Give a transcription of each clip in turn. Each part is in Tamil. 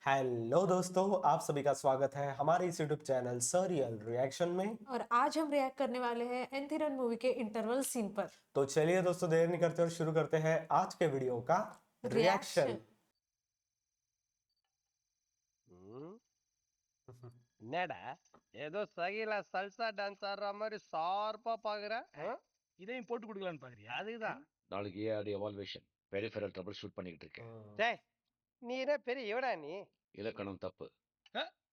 हेलो दोस्तों, आप सभी का स्वागत है हमारे इस यूट्यूब चैनल सरियल रिएक्शन में। और आज हम रिएक्ट करने वाले हैं एंथिरन मूवी के इंटरवल सीन पर। तो चलिए दोस्तों, देर नहीं करते और शुरू करते हैं आज के वीडियो का रिएक्शन। ம். என்னடா ஏதோ சகில சல்சா டான்ஸ் ஆடுற மாதிரி ஷார்ப்பா பாக்குற இதையும் போட்டு கொடுக்கலான்னு பாக்குறியா? அதுதான் நாளைக்கு ART evaluation peripheral trouble shoot பண்ணிக்கிட்டு இருக்கேன். டேய் நீ என்ன பெரிய இவடா நீ இலக்கணம் தப்பு.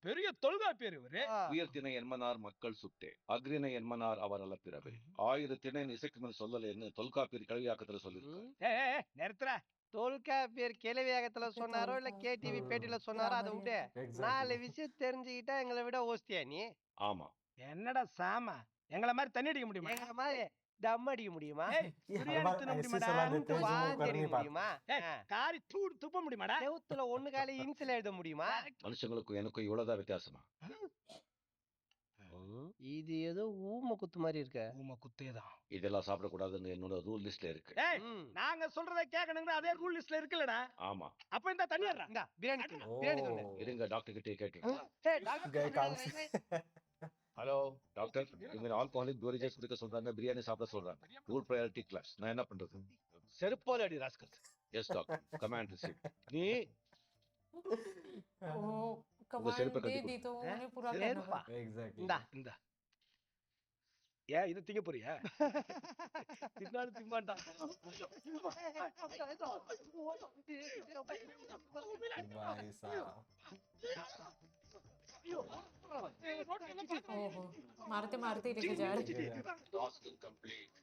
பெரிய தொல்காப்பியர் இவரு. உயர்த்தினை என்மனார் மக்கள் சுட்டே, அக்ரிணை என்மனார் அவர் அல்ல பிறவே, ஆயிரத்தினை இசைக்குமல் சொல்லலைன்னு தொல்காப்பியர் கல்வியாக்கத்துல சொல்லியிருக்காரு. நிறுத்துறா. தொல்காப்பியர் கேள்வியாகத்துல சொன்னாரோ இல்ல கேடிவி பேட்டில சொன்னாரோ அதை விட்டு நாலு விஷயம் தெரிஞ்சுக்கிட்டா எங்களை விட ஓஸ்தியா நீ ஆமா, என்னடா சாமா, எங்களை மாதிரி தண்ணி அடிக்க முடியுமா? எங்க மாதிரி தம் அடிக்க முடியுமா பிரியாணி தின்ன முடியுமாடா? வாந்தி அடிக்க முடியுமா காரி தூடு துப்ப முடியுமாடா? செவுத்துல ஒண்ணு கால இன்சில் எழுத முடியுமா மனுஷங்களுக்கும் எனக்கும் இவ்வளவுதான் வித்தியாசமா? இது ஏதோ ஊம குத்து மாதிரி இருக்க உமா குத்தேதான். இதெல்லாம் சாப்பிடக்கூடாதுன்னு என்னோட ரூல் லிஸ்ட்ல இருக்கு. நாங்க சொல்றதை கேட்கணுங்கிற அதே ரூல் லிஸ்ட்ல இருக்குல்லடா. ஆமா, அப்ப இந்த தண்ணி ஏறா. இந்தா பிரியாணி தின்னு, பிரியாணி தின்னு. இருங்க டாக்டர் கிட்டே கேட்டு. டேய் டாக்டர் ஹலோ டாக்டர், இவங்க ஆல்கஹாலிக் பெவரேஜஸ் குடிக்க சொல்றாங்க, பிரியாணி சாப்பிட சொல்றாங்க. Rule priority class. நான் என்ன பண்றது? செருப்பால அடி rascal. Yes doctor, command receive. நீ कमांड सिर पे दे कटी दी तो उन्हें पूरा செருப்பா. करना एग्जैक्टली। இந்த ஏன் இதை திங்க போறியா? தின்னாலும் திம்மாண்டா. भाई साहब, ओहो, मारते मारते ही लेके जा रहे। Task complete.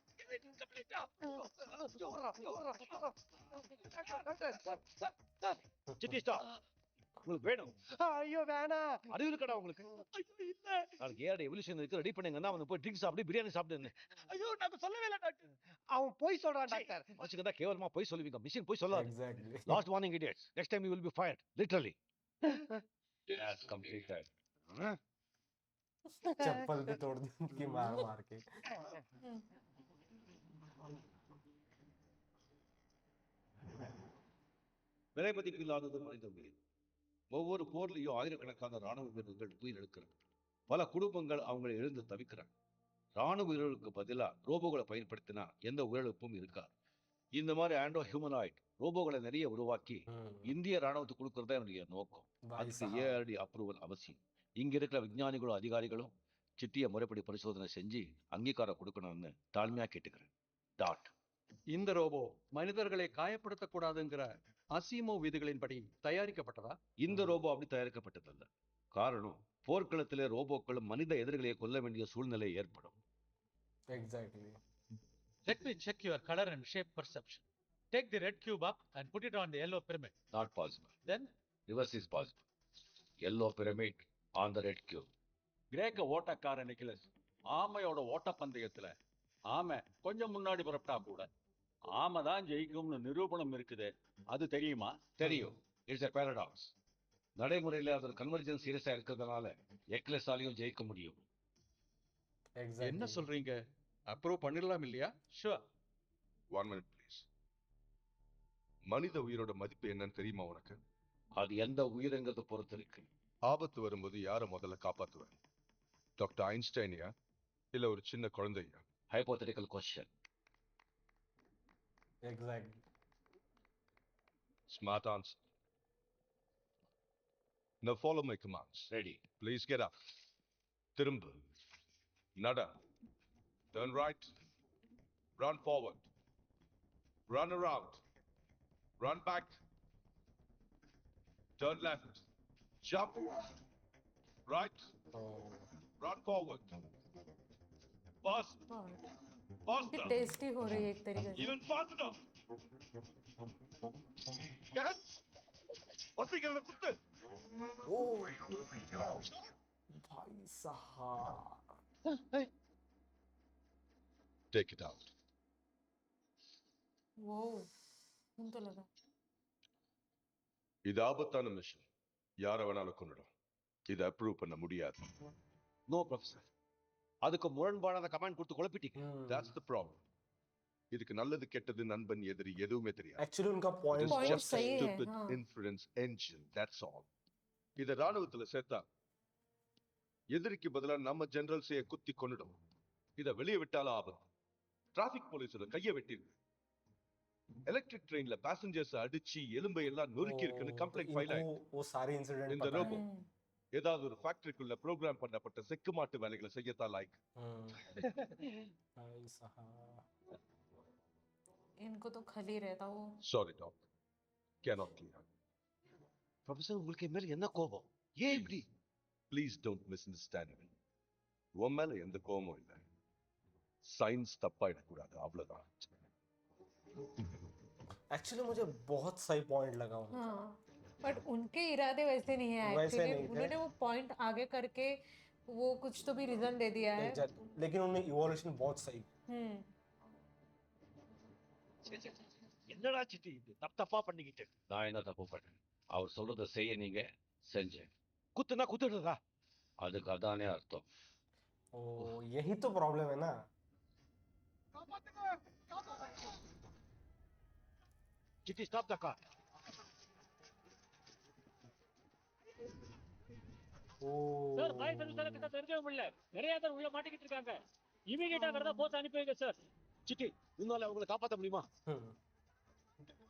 City stop. உங்களுக்கு வேணும்? ஐயோ வேணாம். அறிவு இருக்கடா உங்களுக்கு? நாளைக்கு ஏஆர்டி எவல்யூஷன் இருக்கு, ரெடி பண்ணுங்கன்னா அவன் போய் ட்ரிங்க்ஸ் சாப்பிட்டு பிரியாணி சாப்பிடுன்னு. ஐயோ நாங்க சொல்லவே இல்லை டாக்டர். அவன் போய் சொல்றான் டாக்டர். மனுஷங்க தான் கேவலமா போய் சொல்லுவீங்க, மிஷின் போய் சொல்லாது. Exactly. Last warning idiots, next time you will be fired literally. Task completed. चप्पल भी तोड़ दी उनकी मार मार के। விலை மதிப்பு இல்லாதது மனித உயிர். ஒவ்வொரு போர்லையும் ஆயிரக்கணக்கான ராணுவ வீரர்கள் உயிர் எடுக்கிறாங்க. பல குடும்பங்கள் அவங்களை எழுந்து தவிக்கிறாங்க. ராணுவ வீரர்களுக்கு பதிலா ரோபோகளை பயன்படுத்தினா எந்த உயிரிழப்பும் இருக்காது. இந்த மாதிரி ஆண்ட்ரோ ஹியூமனாய்ட் ரோபோகளை நிறைய உருவாக்கி இந்திய ராணுவத்துக்கு கொடுக்கறதா என்னுடைய நோக்கம். அதுக்கு ஏஆர்டி அப்ரூவல் அவசியம். இங்க இருக்கிற விஞ்ஞானிகளும் அதிகாரிகளும் சிட்டிய முறைப்படி பரிசோதனை செஞ்சு அங்கீகாரம் கொடுக்கணும்னு தாழ்மையா கேட்டுக்கிறேன். டாட். இந்த ரோபோ மனிதர்களை காயப்படுத்தக்கூடாதுங்கிற அசிமோ விதிகளின்படி தயாரிக்கப்பட்டதா? இந்த ரோபோ அப்படி தயாரிக்கப்பட்டதல்ல. காரணம், போர்க்களத்திலே ரோபோக்களும் மனித எதிரிகளை கொல்ல வேண்டிய சூழ்நிலை ஏற்படும். Exactly. Let me check your color and shape perception. Take the red cube up and put it on the yellow pyramid. Not possible. Then, reverse is possible. Yellow pyramid on the red cube. கிரேக்க ஓட்டக்கார நிக்கலஸ் ஆமையோட ஓட்டப்பந்தயத்துல ஆமை கொஞ்சம் முன்னாடி புறப்பட்டா கூட ஆமை தான் ஜெயிக்கும்னு நிரூபணம் இருக்குது. அது தெரியுமா? தெரியும். It's a paradox. நடைமுறையில் அது கன்வர்ஜென்ஸ் சீரியஸா இருக்கிறதுனால எக்லெஸாலையும் ஜெயிக்க முடியும். एग्जैक्टली। என்ன சொல்றீங்க? அப்ரூவ் பண்ணிடலாம் இல்லையா? sure. 1 minute please. மனித உயிரோட மதிப்பு என்னன்னு தெரியுமா உனக்கு? அது எந்த உயிரினங்கிறத பொறுத்து இருக்கு. ஆபத்து வரும்போது யாரை முதல்ல காப்பாத்துவேன்? டாக்டர் ஐன்ஸ்டைனியா இல்ல ஒரு சின்ன குழந்தையா? Hypothetical question. Exactly. Smart answer. Now follow my commands. Ready. Please get up. திரும்பு. நட. Turn right. Run forward. Run around. Run back. Turn left. Jump. Right. Run forward. Fast. Faster. Tasty हो रही है एक तरीके से। Even faster. Yes. What's he gonna put? ओ भाई साहब, Take it out. वो उनको लगा இது ஆபத்தான மிஷன். யாரை வேணாலும் கொண்டுடும். இதை அப்ரூவ் பண்ண முடியாது. நோ ப்ரொஃபசர், அதுக்கு முரண்பாடான கமெண்ட் கொடுத்து குழப்பிட்டீங்க. That's the problem. இதுக்கு நல்லது கெட்டது நண்பன் எதிரி எதுவுமே தெரியாது. एक्चुअली उनका It point is Point just a सही है, stupid हाँ। inference engine. That's all. இத ராணுவத்துல சேர்த்தா எதிரிக்கு பதிலா நம்ம ஜெனரல்ஸைய குத்தி கொன்னுடும். இத வெளியே விட்டாலும் ஆபத்து. டிராபிக் போலீஸோட கைய வெட்டிருக்கு. எலக்ட்ரிக் ட்ரெயின்ல பேசஞ்சர்ஸ் அடிச்சு எலும்பை எல்லாம் நொறுக்கி இருக்குன்னு तो கம்ப்ளைண்ட் ஃபைல் इनको ஆயிருக்கு. वो सारे इंसिडेंट இந்த पता है ரோபோ ஏதாவது ஒரு ஃபேக்டரிக்குள்ள ப்ரோக்ராம் பண்ணப்பட்ட செக்கு மாட்டு வேலைகளை செய்யத்தான் லாய்க்கு. भाई साहब इनको तो खली रहता वो sorry doc, cannot clear. Professor உங்களுக்கு என் மேல என்ன கோபம்? ஏன் இப்படி? Please don't misunderstand me. உன் மேல எந்த கோபமும் இல்லை. சயின்ஸ் தப்பாயிடக்கூடாது, அவ்வளவுதான். एक्चुअली मुझे बहुत सही पॉइंट लगा उनका। हाँ बट उनके इरादे वैसे नहीं है वैसे एक्चुअली नहीं थे। उन्होंने वो पॉइंट आगे करके वो कुछ तो भी रीजन दे दिया है लेकिन उन्होंने इवोल्यूशन बहुत सही। हम्म என்னடா சித்தி இது தப்பா பண்ணிக்கிட்டு? நான் என்ன தப்பு பண்ணேன்? அவர் சொல்றதை செய்ய நீங்க செஞ்சேன். குத்துனா குத்துடுறதா? அதுக்கு அதானே அர்த்தம். ओ यही तो प्रॉब्लम है ना। சித்தி stop the car. Oh sir boy service கிட்ட தெரிஞ்சவங்க இல்ல நிறைய பேர் உள்ள மாட்டிக்கிட்டு இருக்காங்க. இமிடியேட்டா வரதா போஸ் அனுப்பி வைங்க சார். சித்தி உன்னால அவங்களை காப்பாற்ற முடியுமா?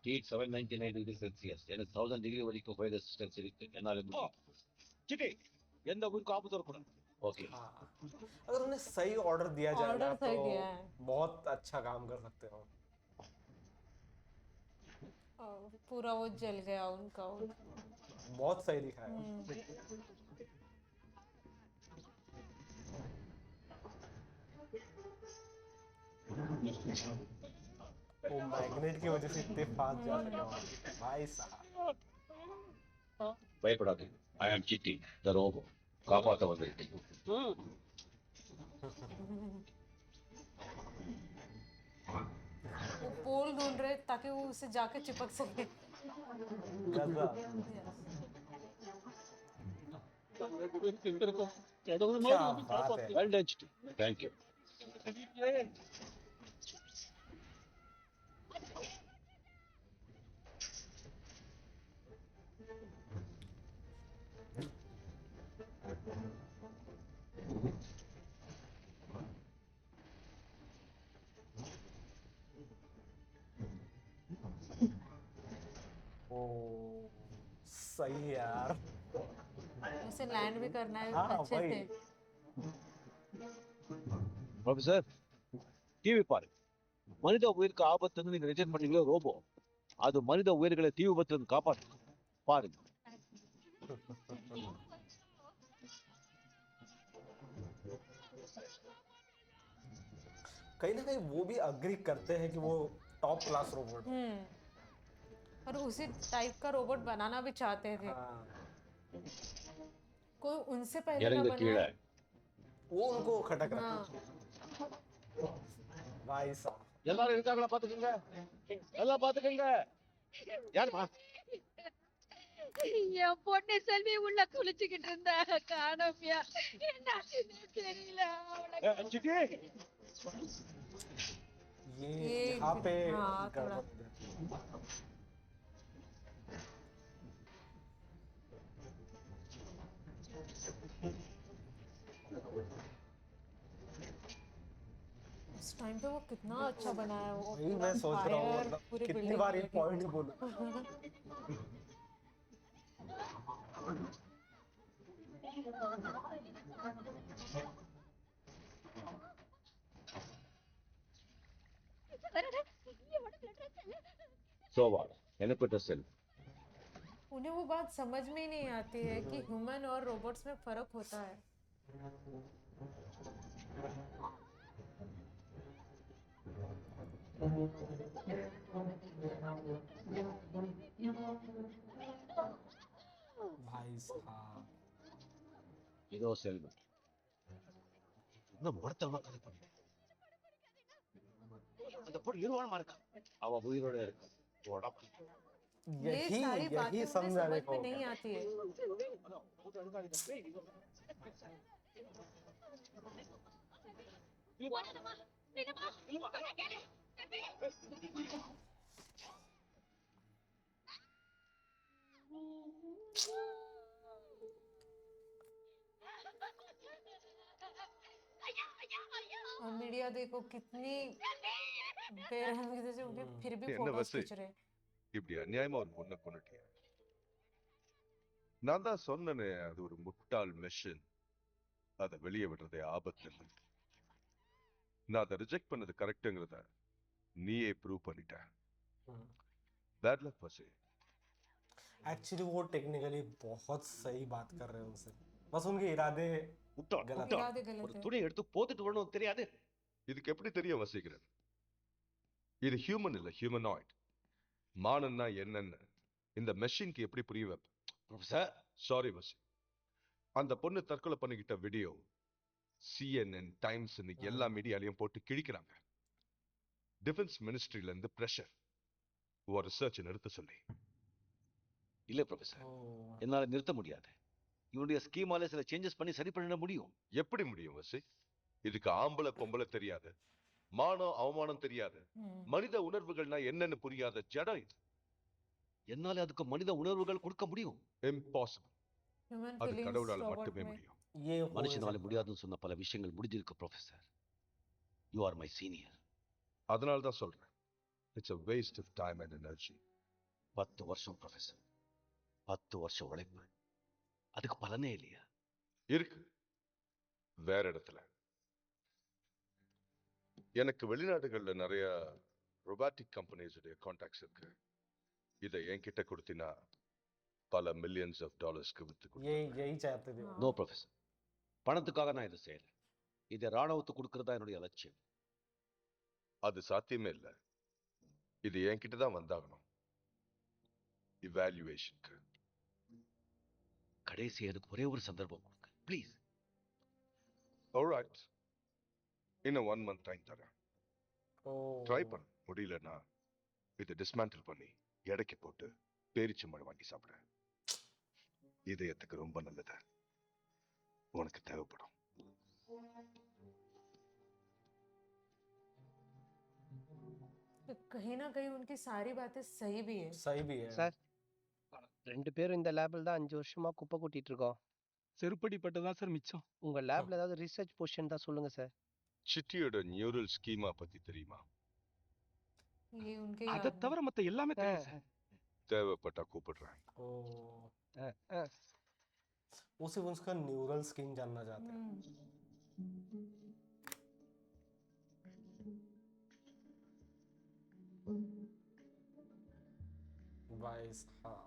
ஹீட் 799 டிகிரி செல்சியஸ், எனக்கு 1000 டிகிரி வரைக்கும் ஃபயர் ரெசிஸ்டன்ஸ் இருக்கு. என்னால சித்தி எந்த ஊருக்கு ஆபத்து வரக்கூடாது. ஓகே. हाँ, अगर उन्हें सही ऑर्डर दिया जाए ना ऑर्डर तो सही दिया है बहुत अच्छा काम कर सकते हो। और पूरा वो जल गया उनका वो बहुत सही दिखाया। वो मैग्नेट की वजह से इतने फास्ट जा सके वहाँ। भाई साहब பயப்படாதீங்க. ஐ ஆம் சிட்டி த ரோபோ. காப்பாற்ற வந்திருக்கேன். वो पोल ढूंढ रहे ताकि वो उसे जाके चिपक सके गजब। கடவுள் क्या மாதிரி बात है। காப்பாத்து. வெல் டன் சித்தி. தேங்க்யூ. ओ सही है यार। उसे लैंड भी करना है हाँ, अच्छे वही। से ப்ரொஃபசர் டிவி பாருங்க. மனித உயிருக்கு ஆபத்துன்னு நீங்க ரிஜெக்ட் பண்ணீங்களோ ரோபோ, அது மனித உயிர்களை தீ விபத்துல இருந்து காப்பாற்று. பாருங்க. कहीं ना कहीं वो भी अग्री करते हैं कि वो टॉप क्लास रोबोट है। और उसी टाइप का रोबोट बनाना भी चाहते थे हाँ, कोई उनसे पहले ना இறங்கு கீழே. बनाए वो उनको खटक रहा हाँ है। भाई साहब எல்லாரும் இருக்காங்களா பாத்துக்கங்க. எல்லாம் பாத்துக்கங்க. யாருமா? என் பொண்ணு செல்வி உள்ள குளிச்சுக்கிட்டு இருந்தா காணோம்யா. என்னாச்சுன்னு தெரியல. அவளை சித்தி ये ये यहाँ पे हाँ, गड़बड़ थोड़ा। हो गया। उस टाइम पे वो कितना अच्छा बनाया है वो वही पूरा मैं सोच रहा हूँ fire, मतलब पूरी कितनी building बार ये लगी। पॉइंट बोलूं। சோவா எனக்கு ட்ரெஸ் இல்லை. उन्हें वो बात समझ में ही नहीं आती है कि ह्यूमन और रोबोट्स में फर्क होता है भाई साहब இதோ செல்வம். இன்னும் ஒருத்தவங்க கதை பண்ணு. அந்த பொண்ணு நிர்வாணமா இருக்கா. அவ உயிரோட இருக்கு. ये यही सारी बातें यही उन्हें समझाने समझ को में नहीं आती है और मीडिया देखो कितनी बेरहमी से उनके फिर भी என்ன फोटोज வசு खींच रहे। இப்படி அநியாயமா ஒரு பொண்ணை கொண்டுட்டியா? நான் தான் சொன்னனே அது ஒரு முட்டாள் மெஷின். அதை வெளியே விடுறதே ஆபத்து இல்லை. நான் அதை ரிஜெக்ட் பண்ணது கரெக்டுங்கிறத நீயே ப்ரூவ் பண்ணிட்ட. பேட் லக் வசு. एक्चुअली वो टेक्निकली बहुत सही बात कर रहे हैं उनसे, बस उनके इरादे முட்டாள், गलत முட்டாள். इरादे ஒரு गलत है। துணி எடுத்து போட்டுட்டு வரணும் தெரியாது. இதுக்கு எப்படி தெரியும் வசீகரன்? இது ஹியூமன் இல்ல, ஹியூமனாய்ட். மானன்னா என்னன்னு இந்த மெஷின்க்கு எப்படி புரிய வைப்ப? ப்ரொஃபசர், சாரி வசி. அந்த பொண்ணு தற்கொலை பண்ணிக்கிட்ட வீடியோ சிஎன்என் டைம்ஸ் எல்லா மீடியாலையும் போட்டு கிழிக்கிறாங்க. டிஃபென்ஸ் மினிஸ்ட்ரியில இருந்து பிரஷர் ஒரு ரிசர்ச் நிறுத்த சொல்லி. இல்ல ப்ரொஃபசர், என்னால நிறுத்த முடியாது. இவனுடைய ஸ்கீமால சில சேஞ்சஸ் பண்ணி சரி பண்ண முடியும். எப்படி முடியும் வசி? இதுக்கு ஆம்பளை பொம்பளை தெரியாது, மானம் அவமானம் தெரியாது, மனித உணர்வுகள்னா என்னன்னு புரியாத ஜடம் இது. என்னால அதுக்கு மனித உணர்வுகள் கொடுக்க முடியும். இம்பாசிபிள். Human அது feelings கடவுளால robot மட்டுமே में। முடியும். ये हो மனுஷனால सकता முடியாதுன்னு சொன்ன பல விஷயங்கள் முடிஞ்சிருக்கு professor. You are my senior. அதனால தான் சொல்றேன், it's a waste of time and energy. 10 வருஷம் ப்ரொஃபசர், 10 வருஷம் உழைப்பு, அதுக்கு பலனே இல்லையா? இருக்கு, வேற இடத்துல. எனக்கு வெளிநாடுகள்ல நிறைய ரொபாட்டிக் கம்பெனிஸ் உடைய கான்டாக்ட்ஸ் இருக்கு. இதை என்கிட்ட கொடுத்தினா பல மில்லியன்ஸ் ஆஃப் டாலர்ஸ்க்கு வித்து ये கொடுத்துருவேன். यही चाहते थे वो। நோ ப்ரொஃபசர், பணத்துக்காக நான் இதை செய்யல. இதை ராணுவத்துக்கு கொடுக்கறதா என்னுடைய லட்சியம். அது சாத்தியமே இல்லை. இது என்கிட்ட தான் வந்தாகணும், இவாலுவேஷனுக்கு. கடைசி எனக்கு ஒரே ஒரு சந்தர்ப்பம் கொடுங்க ப்ளீஸ். ஆல்ரைட், இன்னும் 1 month டைம் தரேன். ओ ட்ரை பண்ண முடியலன்னா இதை டிஸ்மேண்டில் பண்ணி எடைக்கு போட்டு பேரிச்சம்பழம் வாங்கி சாப்பிட. இதயத்துக்கு ரொம்ப நல்லது, உனக்கு தேவைப்படும். तो कहीं ना कहीं उनकी सारी बातें सही भी है। सही भी है। சார், 2 பேரும் இந்த லேபில் தான் 5 வருஷமா குப்பை கொட்டிட்டு இருக்கோம். செருப்படி பட்டதான் சார் மிச்சம். உங்க லேப்ல ஏதாவது ரிசர்ச் பொசிஷன் தான் சொல்லுங்க சார். சிட்டியோட நியூரல் ஸ்கீமா பத்தி தெரியுமா? ये उनके அதை याद में। தவிர மத்த எல்லாமே தெரியும் சார். தேவைப்பட்டா கூப்பிடுறேன். ओ அஹ், அஹ். वो सिर्फ उसका न्यूरल स्कीम जानना चाहते हैं। वाइस हाँ,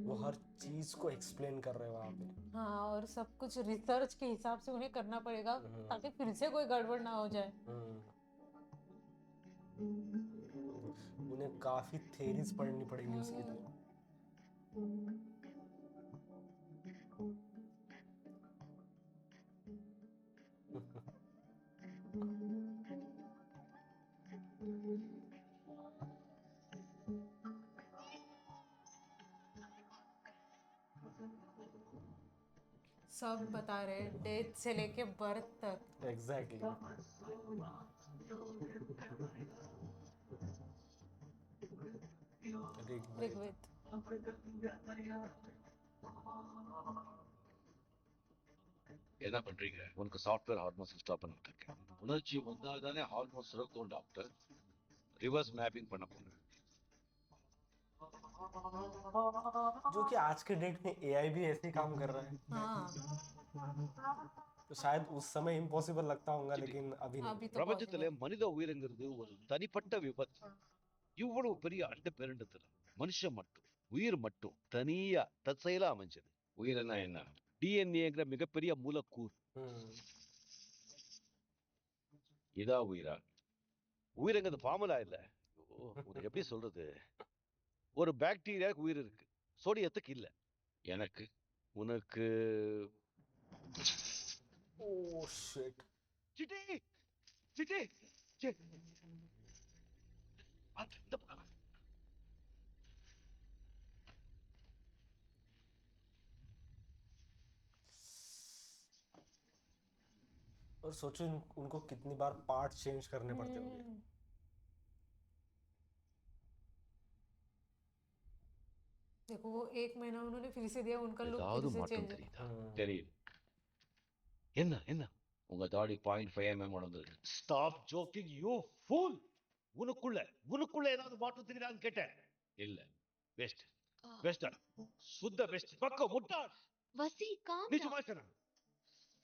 वो हर चीज को एक्सप्लेन कर रहे हैं वहां पे। हाँ, और सब कुछ रिसर्च के हिसाब से उन्हें करना पड़ेगा ताकि फिर से कोई गड़बड़ ना हो जाए। उन्हें काफी थेरीज पढ़नी पड़ेगी उसके लिए। सब बता रहे हैं, डेथ से लेके बर्थ तक। एग्जैक्टली। ऋग्वेद। என்ன பண்றீங்க? உனக்கு சாஃப்ட்வேர் ஹார்மோன்ஸ் இன்ஸ்டால் பண்ணிட்டு இருக்கேன். உணர்ச்சி வந்தால் தானே ஹார்மோன்ஸ் இருக்கும் டாக்டர். ரிவர்ஸ் மேப்பிங் பண்ண போறேன். जो कि आज के डेट में एआई भी ऐसे ही काम कर रहा है। हाँ, तो शायद उस समय इम्पॉसिबल लगता होगा, लेकिन अभी नहीं। अभी तो பிரபஞ்சத்துல possible। மனித உயிரிங்கிறது ஒரு தனிப்பட்ட விபத்து. இவ்வளவு பெரிய அண்ட பேரண்டத்துல மனுஷன் மட்டும், உயிர் மட்டும் தனியா தற்செயலா அமைஞ்சது. உயிர்னா என்ன? டிஎன்ஏங்கிற மிகப்பெரிய மூலக்கூறு. இதா உயிரா? உயிரிங்கிறது ஃபார்முலா இல்ல. ஓ, உனக்கு எப்படி சொல்றது? ஒரு பாக்டீரியாவுக்கு உயிர் இருக்கு, சோடியத்துக்கு இல்ல. எனக்கு, உனக்கு. Oh shit. City city C- இந்த பக்கம். और सोचो उनको कितनी बार पार्ट चेंज करने पड़ते होंगे। देखो वो 1 महीना उन्होंने फिर से दिया, उनका लुक ஏதாவது फिर से மாற்றம் चेंज। தெரியுதா? தெரியுது. என்ன என்ன உங்க தாடி 0.5 mm வளர்ந்துருக்கு. Stop joking you fool. உனக்குள்ள ஏதாவது மாற்றம் தெரியுதான்னு கேட்டேன். இல்ல, வேஸ்ட் வேஸ்டா, சுத்த வேஸ்ட், பக்க முட்டாள். வசி காம் நிஜமா சொன்னேன்.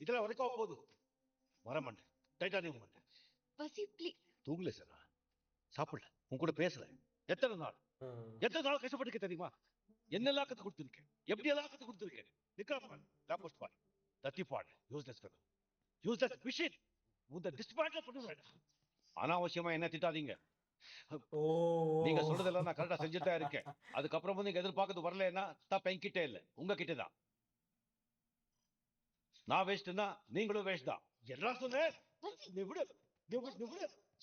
இதெல்லாம் வரைக்கும் போகுது. வரமாட்டேன், டைட்டானியம் மாட்டேன். வசி ப்ளீஸ். தூங்கல சார், சாப்பிடல, உன் கூட பேசல. எத்தனை நாள் கஷ்டப்பட்டுக்க தெரியுமா? என்னெல்லாம் கத்து கொடுத்துருக்கேன், எப்படி எல்லாம் கத்து கொடுத்துருக்கேன். நிக்காம லாபோஸ்ட் பாய், தத்தி பாடு, யூஸ்லெஸ் ஃபெலோ, யூஸ்லெஸ் மிஷின். உந்த டிஸ்பேண்ட்ல பண்ணுவேன். அனாவசியமா என்ன திட்டாதீங்க. நீங்க சொல்றதெல்லாம் நான் கரெக்டா செஞ்சுட்டா இருக்கேன். அதுக்கப்புறம் நீங்க எதிர்பார்க்கறது வரலன்னா தப்பு என்கிட்ட இல்ல, உங்ககிட்ட தான். நான் வேஸ்ட்னா நீங்களும் வேஸ்ட் தான். எல்லாம் சொன்னேன். நீ விடு.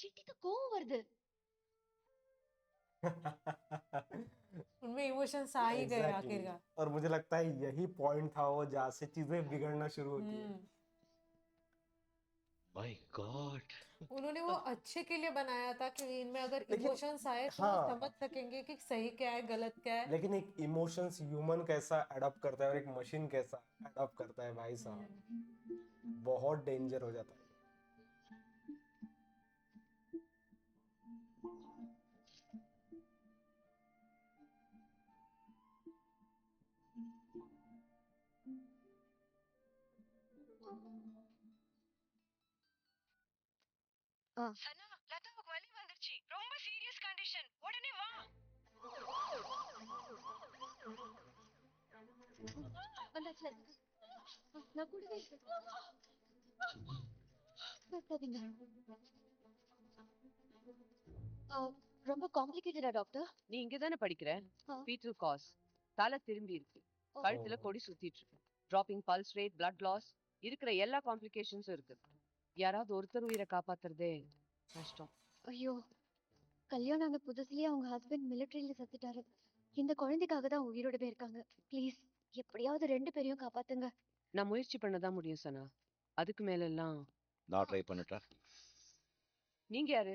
சிட்டிக்கு கோவம் வருது. उनमें इमोशंस आ ही गए आखिरकार। और मुझे लगता है यही पॉइंट था वो जहाँ से चीजें बिगड़ना शुरू होती है। माय गॉड, उन्होंने वो अच्छे के लिए बनाया था कि इनमें अगर लेकिन- इमोशंस आए तो हाँ। समझ सकेंगे कि सही क्या है गलत क्या है। लेकिन एक इमोशंस ह्यूमन कैसा अडॉप्ट करता है और एक मशीन कैसा अडॉप्ट करता है, भाई साहब बहुत डेंजर हो जाता है। சனா, லதாவுக்கு வலி வந்துருச்சு. ரொம்ப சீரியஸ் கண்டிஷன். உடனே வா. வந்தாச்சு. நான் கூடவே கத்தாதீங்க. ரொம்ப காம்ப்ளிகேட்டடா டாக்டர்? நீ இங்க தானே படிக்கிற? ஆ. Foetal gas. தலை திரும்பி இருக்கு. கழுத்துல கொடி சுத்திட்டு இருக்கு. Dropping pulse rate, blood loss, இருக்கிற எல்லா காம்ப்ளிகேஷன்ஸும் இருக்கு. யாராவது ஒருத்தர் உயிரை காப்பாத்துறதே கஷ்டம். ஐயோ, கல்யாணம் ஆன புதுசுலயே அவங்க ஹஸ்பண்ட் மிலிட்டரியில செத்துட்டாரு. இந்த குழந்தைக்காக தான் உயிரோட இருக்காங்க. ப்ளீஸ் எப்படியாவது 2 பேரையும் காப்பாத்துங்க. நான் முயற்சி பண்ணதான் முடியும் சனா. அதுக்கு மேல எல்லாம் நான் ட்ரை பண்ணிட்டா. நீங்க யாரு?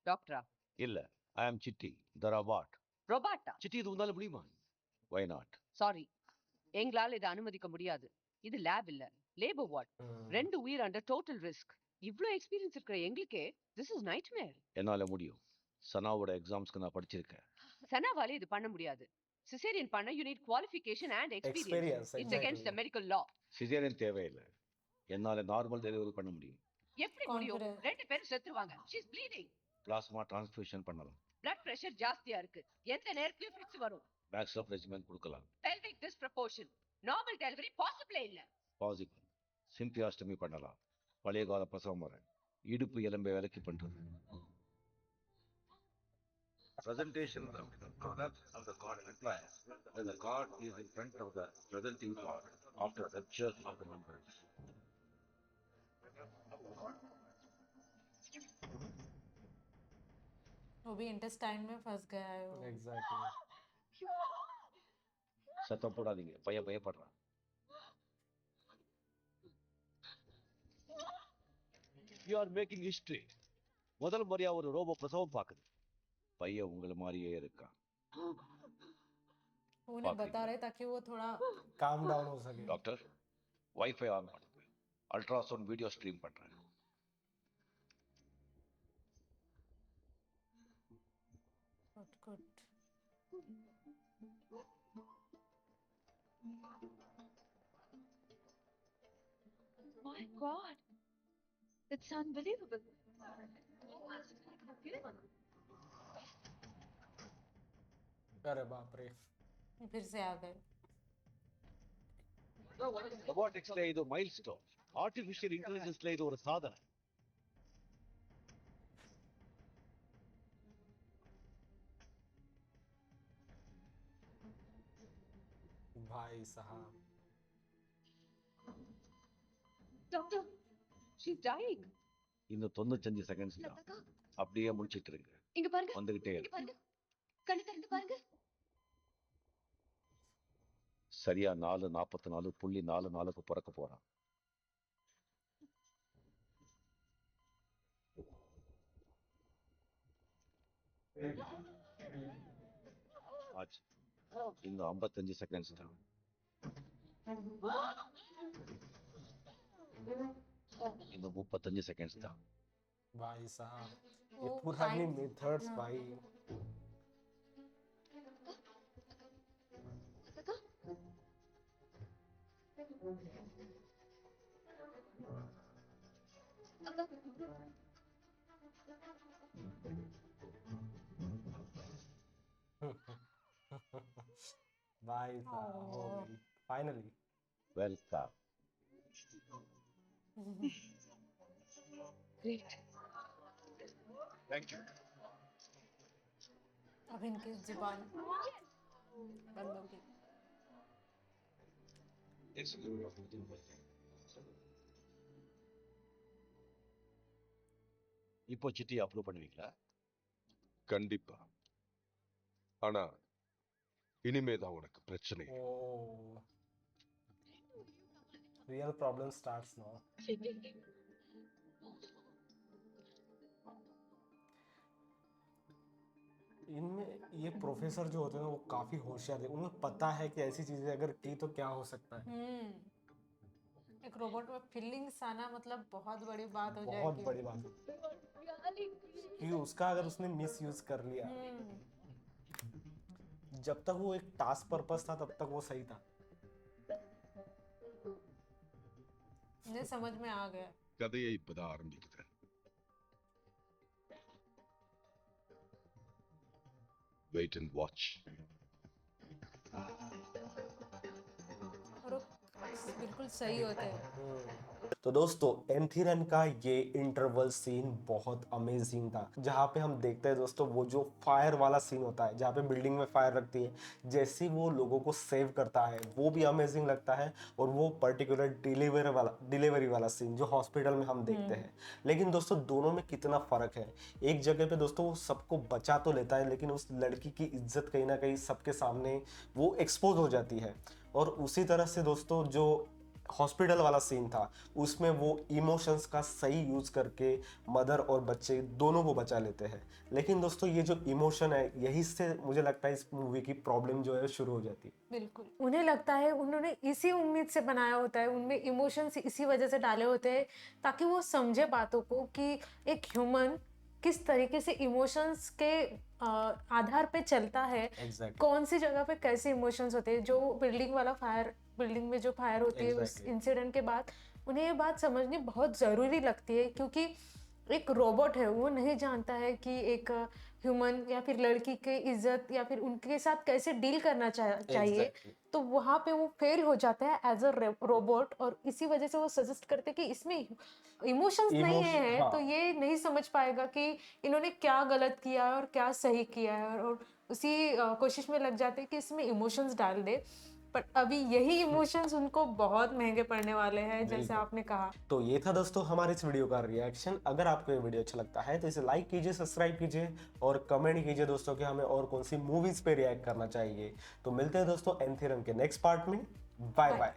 டாக்டரா? இல்ல, ஐ அம் சிட்டி த ரோபாட். ரொபாட்டா? சிட்டி இது உன்னால முடியுமா? Why not? சாரி, எங்களால இதை அனுமதிக்க முடியாது. இது லேப் இல்ல, லேபர் வார்ட். 2 உயிர் அண்டர் டோட்டல் ரிஸ்க். இவ்ளோ எக்ஸ்பீரியன்ஸ் இருக்கிற எங்களுக்கே திஸ் இஸ் நைட்மேர். என்னால முடியும். சனாவோட எக்ஸாம்ஸ்க்கு நான் படிச்சிருக்கேன். சனாவால இது பண்ண முடியாது. சிசேரியன் பண்ண you need qualification and experience. Experience, it's exactly. Against the medical law. Caesarean தேவையில்லை. என்னால நார்மல் டெலிவரி பண்ண முடியும். எப்படி முடியும்? 2 பேரும் செத்துருவாங்க. She is bleeding. Plasma transfusion பண்ணலாம். blood pressure ஜாஸ்தியா இருக்கு. எந்த நேரத்துலயும் ஃபிக்ஸ் வரும். பேக்ஸ் ஆஃப் ரெஜிமெண்ட் கொடுக்கலாம். pelvic disproportion. நார்மல் டெலிவரி பாசிபிளே இல்ல. பாசிபிள். சிம்பியாஸ்டமி பண்ணலாம். பழைய கால பிரசவம் வர இடுப்பு எலும்பை விலக்கி பண்றது. Presentation of the product of the god implies that the god is in front of the presenting god after rupture of the members. वो भी इंटेस्टाइन में फंस गया है वो। एग्जैक्टली। சத்தம் போடாதீங்க, பையன் பயப்படுறான். You are making history. முதல் முறையா ஒரு ரோபோ பிரசவம் பாக்குது. பையன் உங்களை மாதிரியே இருக்கான். उन्हें बता रहे ताकि वो थोड़ा काम डाउन हो सके। டாக்டர், வைஃபை ஆன் பண்ணுங்க. அல்ட்ராசவுண்ட் வீடியோ ஸ்ட்ரீம் பண்றேன். Good. My God, it's unbelievable. अरे बाप रे, फिर से आ गए। ரொபாட்டிக்ஸ்ல இது மைல்ஸ்டோன். ஆர்டிஃபிஷியல் இன்டெலிஜென்ஸ்ல இது ஒரு சாதனை. भाई साहब। Doctor, she's dying. இன்னும் 95 செகண்ட்ஸ் தான். லதாக்கா, அப்படியே முடிச்சிட்டு இருங்க. இங்க பாருங்க. வந்துகிட்டே இங்க பாருங்க. கண்ணு திறந்து பாருங்க. சரியா 4:44.44க்கு பிறக்க போறான். ஆச்சு. இன்னும் 55 செகண்ட்ஸ் தான். இன்னும் 35 செகண்ட்ஸ் தான். भाई साहब ये वो पुरानी time- मेथड्स हाँ। भाई. भाई साहब हो Oh. गई फाइनली. வெல்கம். Great. தேங்க்யூ. अब इनकी जुबान बंद होगी. இப்போ சிட்டி அப்ரூவ் பண்ணுவீங்களா? கண்டிப்பா. ஆனா இனிமேதான் உனக்கு பிரச்சனை. Oh, real problem starts now. इनमें ये प्रोफेसर जो होते हैं वो काफी होशियार है. उन्हें पता है कि ऐसी चीजें अगर की तो क्या हो सकता है. एक रोबोट में फीलिंग्स आना मतलब बहुत बड़ी बात हो बहुत जाएगी. बड़ी बात है कि उसका अगर उसने मिस यूज कर लिया. जब तक वो एक टास्क पर्पस था तब तक वो सही था. मुझे समझ में आ गया. கதையை இப்பதான் ஆரம்பிக்கிறேன். Wait and watch. और वो बिल्कुल सही होते हैं. तो दोस्तों एंथीरन का ये इंटरवल सीन बहुत अमेजिंग था, जहाँ पे हम देखते हैं दोस्तों वो जो फायर वाला सीन होता है, जहाँ पे बिल्डिंग में फायर रखती है, जैसे वो लोगों को सेव करता है वो भी अमेजिंग लगता है. और वो पर्टिकुलर डिलीवरी वाला सीन जो हॉस्पिटल में हम देखते हैं. लेकिन दोस्तों दोनों में कितना फर्क है. एक जगह पे दोस्तों वो सबको बचा तो लेता है, लेकिन उस लड़की की इज्जत कहीं ना कहीं सबके सामने वो एक्सपोज हो जाती है. और उसी तरह से दोस्तों जो हॉस्पिटल वाला सीन था उसमें वो इमोशंस का सही यूज करके मदर और बच्चे दोनों को बचा लेते हैं. लेकिन दोस्तों ये जो इमोशन है यही से मुझे लगता है इस मूवी की प्रॉब्लम जो है शुरू हो जाती है. बिल्कुल. उन्हें लगता है उन्होंने इसी उम्मीद से बनाया होता है, उनमें इमोशंस इसी वजह से डाले होते हैं ताकि वो समझे बातों को कि एक ह्यूमन किस तरीके से इमोशंस के आधार पे चलता है. Exactly. कौन सी जगह पे कैसे इमोशंस होते हैं. जो बिल्डिंग में जो फायर होती है उस Exactly. इंसिडेंट के बाद उन्हें ये बात समझनी बहुत ज़रूरी लगती है, क्योंकि एक रोबोट है, वो नहीं जानता है कि एक ह्यूमन या फिर लड़की की इज्जत या फिर उनके साथ कैसे डील करना चाहिए. Exactly. तो वहाँ पे वो फेल हो जाता है एज अ रोबोट, और इसी वजह से वो सजेस्ट करते हैं कि इसमें इमोशंस नहीं है. हाँ. तो ये नहीं समझ पाएगा कि इन्होंने क्या गलत किया है और क्या सही किया है, और उसी कोशिश में लग जाते हैं कि इसमें इमोशंस डाल दे. पर अभी यही इमोशंस उनको बहुत महंगे पड़ने वाले हैं, जैसे बिल्कुल. आपने कहा. तो ये था दोस्तों हमारे इस वीडियो का रिएक्शन. अगर आपको ये वीडियो अच्छा लगता है तो इसे लाइक कीजिए, सब्सक्राइब कीजिए और कमेंट कीजिए दोस्तों कि हमें और कौन सी मूवीज पे रिएक्ट करना चाहिए. तो मिलते हैं दोस्तों एंथीरन के नेक्स्ट पार्ट में. Bye bye.